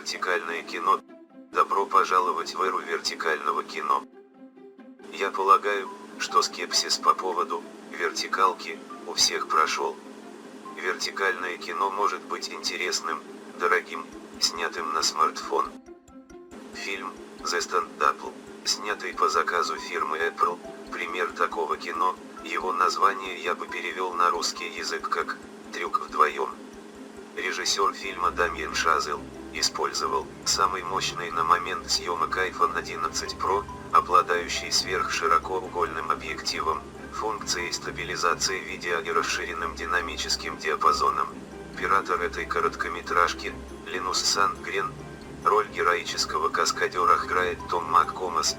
вертикальное кино. Добро пожаловать в эру вертикального кино. Я полагаю, что скепсис по поводу вертикалки у всех прошел. Вертикальное кино может быть интересным, дорогим, снятым на смартфон. Фильм The STUNT, снятый по заказу фирмы Apple, пример такого кино. Его название я бы перевел на русский язык как «Трюк вдвоем». Режиссёр фильма Дамьен Шазелл использовал самый мощный на момент съемок iPhone 11 Pro, обладающий сверхширокоугольным объективом, функцией стабилизации видео и расширенным динамическим диапазоном. Оператор этой короткометражки – Линус Сандгрен. Роль героического каскадёра играет Том МакКомас.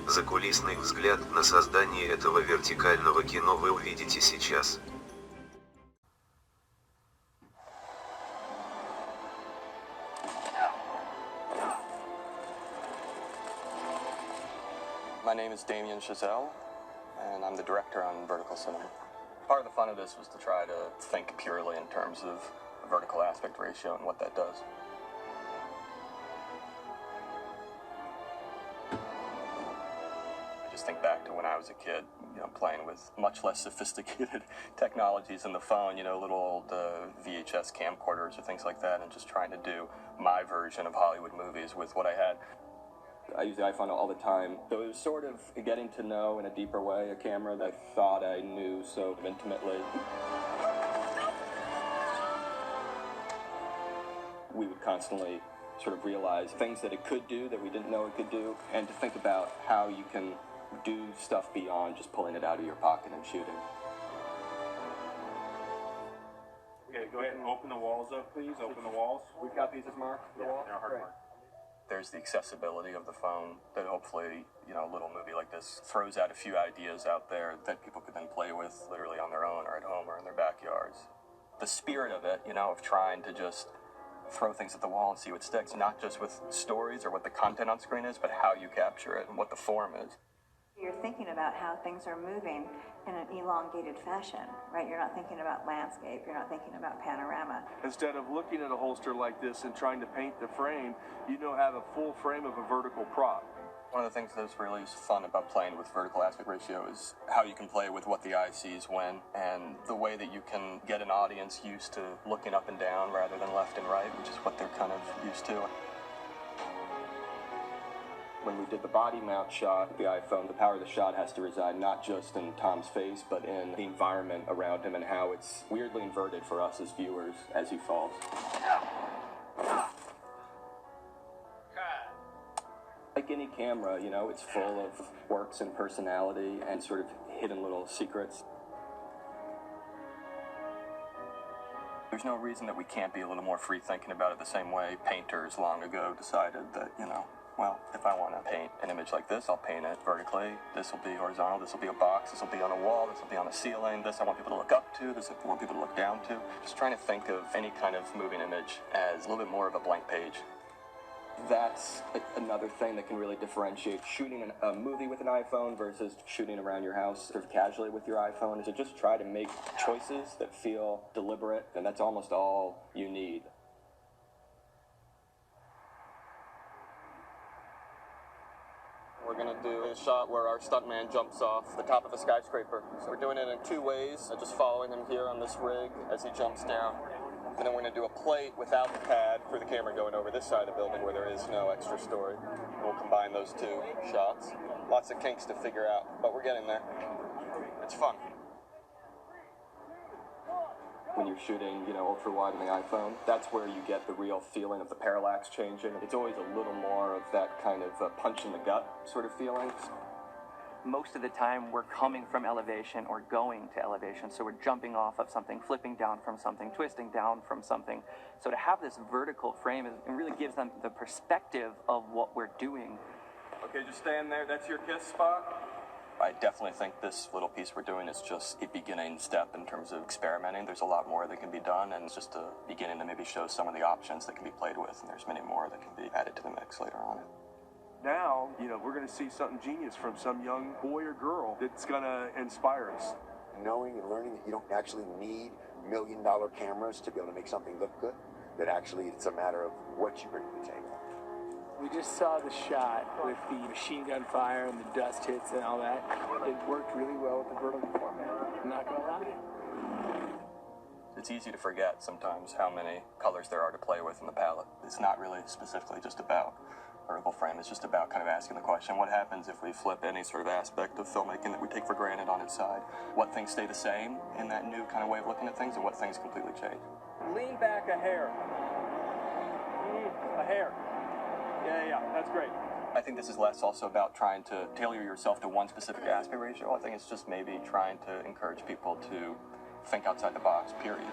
Закулисный взгляд на создание этого вертикального кино вы увидите сейчас. My name is Damien Chazelle, and I'm the director on vertical cinema. Part of the fun of this was to try to think purely in terms of the vertical aspect ratio and what that does. I just think back to when I was a kid, playing with much less sophisticated technologies in the phone, little old VHS camcorders or things like that, and just trying to do my version of Hollywood movies with what I had. I use the iPhone all the time, so it was sort of getting to know in a deeper way a camera that I thought I knew so intimately. We would constantly sort of realize things that it could do that we didn't know it could do, and to think about how you can do stuff beyond just pulling it out of your pocket and shooting. Okay, go ahead and open the walls up, please. Open the walls. We've got these as marked for the wall? They're hard marked. There's the accessibility of the phone that hopefully, a little movie like this throws out a few ideas out there that people could then play with literally on their own or at home or in their backyards. The spirit of it, of trying to just throw things at the wall and see what sticks, not just with stories or what the content on screen is, but how you capture it and what the form is. You're thinking about how things are moving in an elongated fashion, right? You're not thinking about landscape, you're not thinking about panorama. Instead of looking at a holster like this and trying to paint the frame, have a full frame of a vertical prop. One of the things that's really fun about playing with vertical aspect ratio is how you can play with what the eye sees when, and the way that you can get an audience used to looking up and down rather than left and right, which is what they're kind of used to. When we did the body mount shot, the iPhone, the power of the shot has to reside not just in Tom's face, but in the environment around him and how it's weirdly inverted for us as viewers as he falls. Like any camera, it's full of quirks and personality and sort of hidden little secrets. There's no reason that we can't be a little more free thinking about it the same way painters long ago decided that, well, if I want to paint an image like this, I'll paint it vertically. This will be horizontal, this will be a box, this will be on a wall, this will be on a ceiling, this I want people to look up to, this I want people to look down to. Just trying to think of any kind of moving image as a little bit more of a blank page. That's another thing that can really differentiate shooting a movie with an iPhone versus shooting around your house sort of casually with your iPhone, is to just try to make choices that feel deliberate, and that's almost all you need. We're going to do a shot where our stuntman jumps off the top of a skyscraper. So we're doing it in two ways, just following him here on this rig as he jumps down. And then we're going to do a plate without the pad for the camera going over this side of the building where there is no extra story. We'll combine those two shots. Lots of kinks to figure out, but we're getting there. It's fun. When you're shooting, ultra wide on the iPhone, that's where you get the real feeling of the parallax changing. It's always a little more of that kind of punch in the gut sort of feeling. Most of the time we're coming from elevation or going to elevation, so we're jumping off of something, flipping down from something, twisting down from something. So to have this vertical frame, it really gives them the perspective of what we're doing. Okay, just stand there. That's your kiss spot. I definitely think this little piece we're doing is just a beginning step in terms of experimenting. There's a lot more that can be done, and it's just a beginning to maybe show some of the options that can be played with, and there's many more that can be added to the mix later on. Now, we're going to see something genius from some young boy or girl that's going to inspire us. Knowing and learning that you don't actually need $1 million cameras to be able to make something look good. that actually it's a matter of what you bring to the table. We just saw the shot with the machine gun fire and the dust hits and all that. It worked really well with the vertical format. I'm not gonna lie. It's easy to forget sometimes how many colors there are to play with in the palette. It's not really specifically just about vertical frame. It's just about kind of asking the question, what happens if we flip any sort of aspect of filmmaking that we take for granted on its side? What things stay the same in that new kind of way of looking at things, and what things completely change? Lean back a hair. A hair. Yeah, that's great. I think this is less also about trying to tailor yourself to one specific aspect ratio. I think it's just maybe trying to encourage people to think outside the box, period.